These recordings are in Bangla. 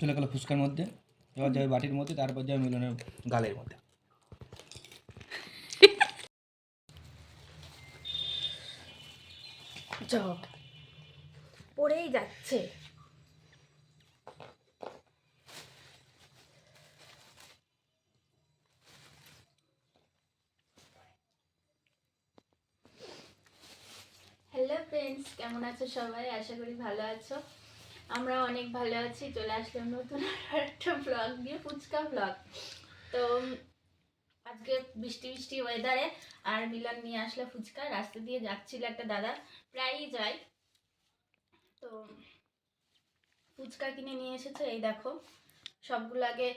চলে গেল ফুচকার মধ্যে, এবার যাবে বাটির মধ্যে, তারপর যাবে মিলনের গালের মধ্যে। জব পড়েই যাচ্ছে। হ্যালো ফ্রেন্ডস, কেমন আছো সবাই? আশা করি ভালো আছো। আমরা অনেক ভালো আছি। চলে আসলাম নতুন একটা ব্লগ নিয়ে, ফুচকা ব্লগ। তো আজকে বৃষ্টি বৃষ্টি ওয়েদারে আর মিলন নিয়ে আসলো ফুচকা। রাস্তা দিয়ে যাচ্ছিল একটা দাদা, প্রায়ই যায়, তো ফুচকা কিনে নিয়ে এসেছে। এই দেখো, সবগুলো আগে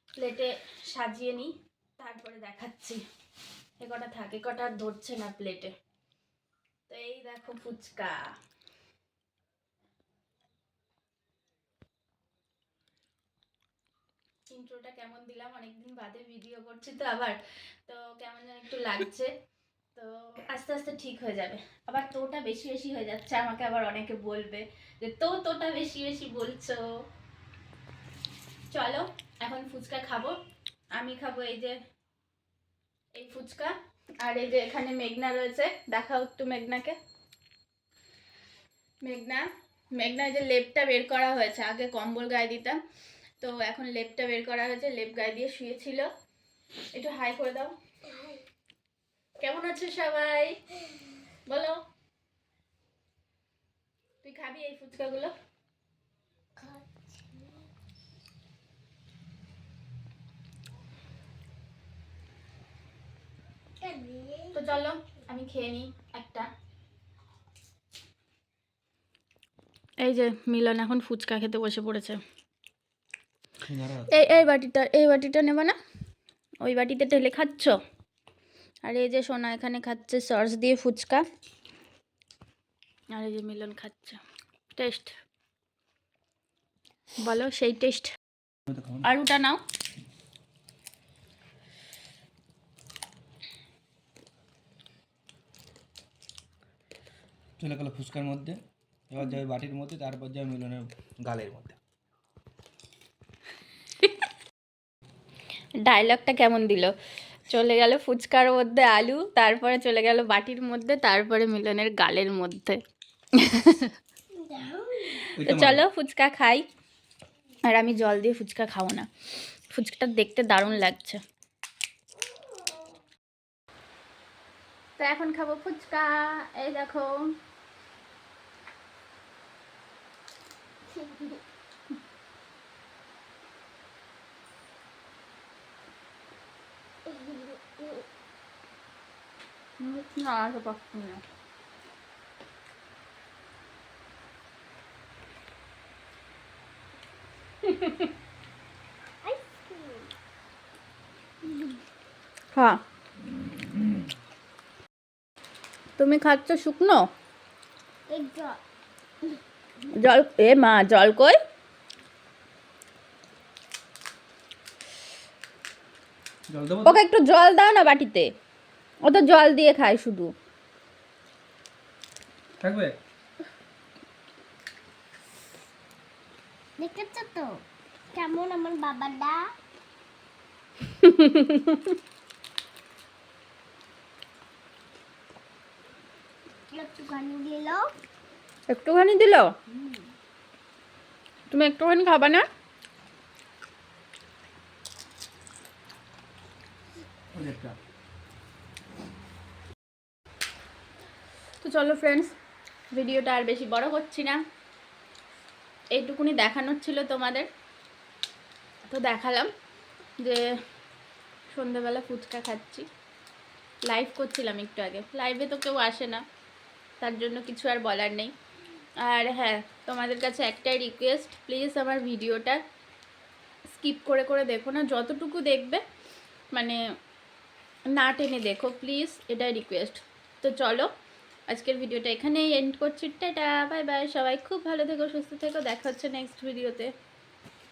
প্লেটে সাজিয়ে নিই, তারপরে দেখাচ্ছি। এ কটা থাকে, কটা আর ধরছে না প্লেটে। তো এই দেখো ফুচকা। ইন্ট্রোটা কেমন দিলাম, অনেকদিন বাদে ভিডিও করছি তো আবার, তো কেমন যেন একটু লাগছে। তো আস্তে আস্তে ঠিক হয়ে যাবে। আবার তোটা বেশি বেশি হয়ে যাচ্ছে, আমাকে আবার অনেকে বলবে যে তোটা বেশি বেশি বলছো। চলো এখন ফুচকা খাবো। আমি খাবো এই যে এই ফুচকা, আর এই যে এখানে মেঘনা রয়েছে, দেখাও একটু মেঘনাকে। মেঘনা মেঘনা এই যে লেপটা বের করা হয়েছে, আগে কম্বল গায়ে দিতাম, তো এখন লেপটা বের করা হয়েছে, লেপ গায়ে দিয়ে শুয়েছিল। একটু হাই করে দাও। কেমন আছে সবাই বলো। তুই খাবি এই ফুচকাগুলো? তো চলো আমি খেয়ে নিই একটা। এই যে মিলন এখন ফুচকা খেতে বসে পড়েছে। এই বাটিটা নেবা না? ওই বাটিতে ঢেলে খাচ্ছ। আর এই যে সোনা এখানে খাচ্ছে সস দিয়ে ফুচকা, আর এই যে মিলন খাচ্ছে। টেস্ট বলো, সেই টেস্ট। আর ওটা নাও। চলে গেল ফুচকার মধ্যে, এবার যাবে বাটির মধ্যে, তারপর যাবে মিলনের গালের মধ্যে। ডায়লগটা কেমন দিল? চলে গেল ফুচকার মধ্যে আলু, তারপরে চলে গেল বাটির মধ্যে, তারপরে মিলনের গালের মধ্যে। তো চলো ফুচকা খাই। আর আমি জল দিয়ে ফুচকা খাবো না, ফুচকাটা দেখতে দারুণ লাগছে। তো এখন খাবো ফুচকা। এই দেখো, না আর পাচ্ছি না। হ্যাঁ, তুমি খাচ্ছ শুকনো জল? এ মা, জল কই? ওকে একটু জল দাও না বাটিতে, ও তো জল দিয়ে খায় শুধু। থাকবে দেখেছ তো কেমন আমার বাবাটা? একটুখানি দিল। একটুখানি দিল? তুমি একটুখানি খাবা না? তো চলো ফ্রেন্ডস, ভিডিওটা আর বেশি বড় করছি না, এইটুকুনি দেখানোর ছিল তোমাদের। তো দেখালাম যে সন্ধ্যেবেলা ফুচকা খাচ্ছি। লাইভ করছিলাম একটু আগে, লাইভে তো কেউ আসে না, তার জন্য কিছু আর বলার নেই। আর হ্যাঁ, তোমাদের কাছে একটাই রিকোয়েস্ট, প্লিজ আমার ভিডিওটা স্কিপ করে করে দেখো না, যতটুকু দেখবে মানে না টেনে দেখো প্লিজ, এটাই রিকোয়েস্ট। তো চলো আজকের ভিডিওটা এখানেই এন্ড করছি। টাটা, বাই বাই, সবাই খুব ভালো থেকো, সুস্থ থেকো, দেখা হচ্ছে নেক্সট ভিডিওতে।